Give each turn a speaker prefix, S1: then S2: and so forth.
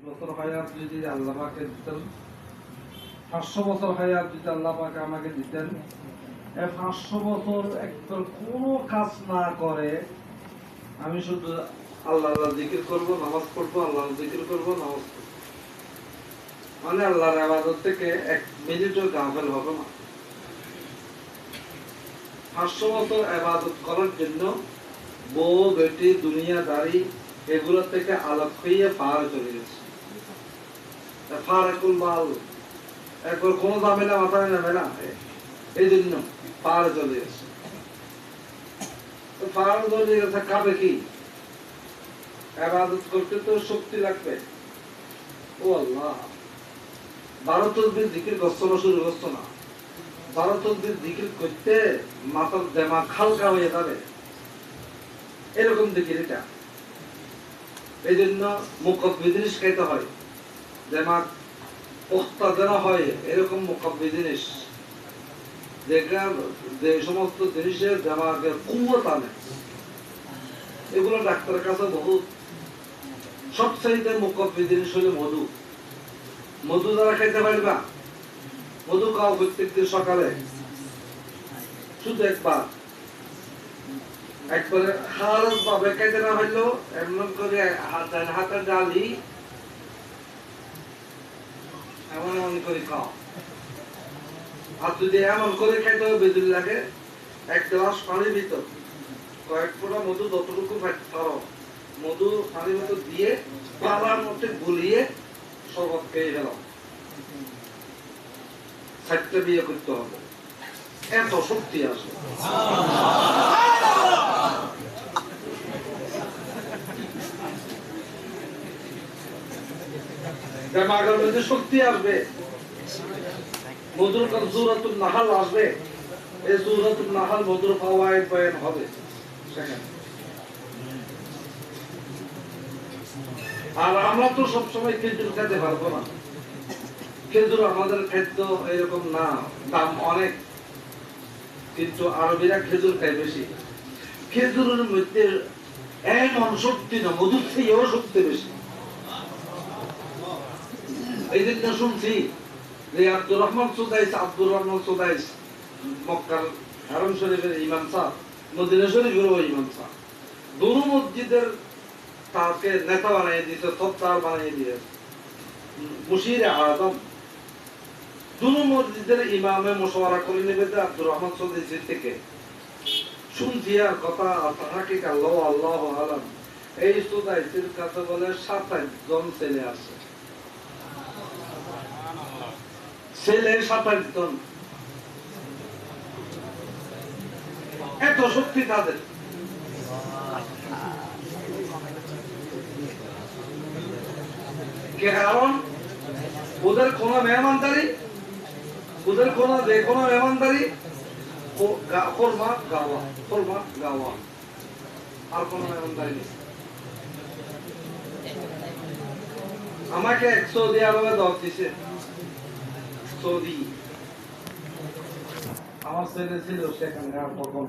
S1: বছর হায়াত যদি আল্লাহ পাকে দিতেন, 500 বছর হায়াত যদি আল্লাহ পাকে আমাকে দিতেন, 500 বছর একবার কোনো কাজ না করে আমি শুধু আল্লাহ আল্লাহ জিকির করবো, নামাজ পড়বো, আল্লাহ জিকির করবো, নামাজ পড়বো, মানে আল্লাহর ইবাদত থেকে 1 মিনিটও গাফেল হবে না। 500 বছর ইবাদত করার জন্য বউ বেটি দুনিয়াদারি এগুলো থেকে আলাপ হয়ে পার চলে গেছে। ফারাকুল মাল একবার কোনো ঝামেলা মাথায় নেবে না, এই জন্য পার চলে গেছে। পার চলে গেছে, খাবে কি? ইবাদত করতে তো শক্তি লাগবে। ও আল্লাহ, 12 তসবিহ জিকির করছো না, শুরু করছো না, 12 তসবিহ জিকির করতে মাথার দেমাগ হালকা হয়ে যাবে, এরকম জিকির এটা। এই জন্য মুকব্বি জিনিস খাইতে হয়, দেমাগ পোক্তা দেওয়া হয়, এরকম মুকব্বি জিনিস যে সমস্ত জিনিসের দেমাগের কুওয়াত আনে, এগুলো ডাক্তারের কাছে বহুত। সবচাইতে মুকব্বি জিনিস হলো মধু। মধু যারা খাইতে পারবা, মধু খাও প্রত্যেকদিন সকালে, শুধু একবারে খারাপ ভাবে খাইতে না হইলেও এমন করে হাতে ডালি এমন এমন করে খাও। আর যদি এমন করে খাইতে হবে বেদুল লাগে, 1 গ্লাস পানির ভিতর কয়েক ফোঁটা মধু যতটুকু পারো মধু পানির ভিতর দিয়ে পালার মধ্যে গুলিয়ে শরবত খেয়ে ফেলাম। 4টা বিয়ে করতে হবে, এত শক্তি আসে। দেমাগের মধ্যে শক্তি আসবে, মধুর জুরাতুন নাহাল আসবে, এই জুরাতুন নাহাল মধুর ফাওয়ায়েদ বয়ান হবে সেখানে। আর আমরা তো সবসময় খেজুর খেতে পারবো না, খেজুর আমাদের খাদ্য এরকম না, দাম অনেক, কিন্তু আরবিরা খেজুর খায় বেশি। খেজুরের মধ্যে এমন শক্তি না, মধুর থেকেও শক্তি বেশি। এই জন্য শুনছি যে আব্দুর রহমান সুদাইস মক্কার হারম শরীফের ইমাম সাহেব, মদিনা শরীফেরও ইমাম সাহেব, দুনো মসজিদের তাকে নেতা বানিয়ে দিয়েছে, সত্তার বানিয়ে দিয়েছে, মুশির আজম। দুনো মসজিদের ইমামে মশওয়ারা করে নেবে যে আব্দুর রহমান সুদাইসের থেকে শুনছি। আর কথা হাকিক আল্লাহ আল্লাহ আলাম, এই সুদাইসের কাছে বলে 27 জন ছেলে আছে, ছেলে 27 জন, এত শক্তি তাদের। কারণ ওদের কোন মেহমানদারি, ওদের কোন যে কোনো মেহমানদারি খোরমা গাওয়া, আর কোন মেহমানদারি নেই। আমাকে সৌদি আরবে দর দিছে, সৌদি আমার ছেলে ছিল সেখানে, আর তখন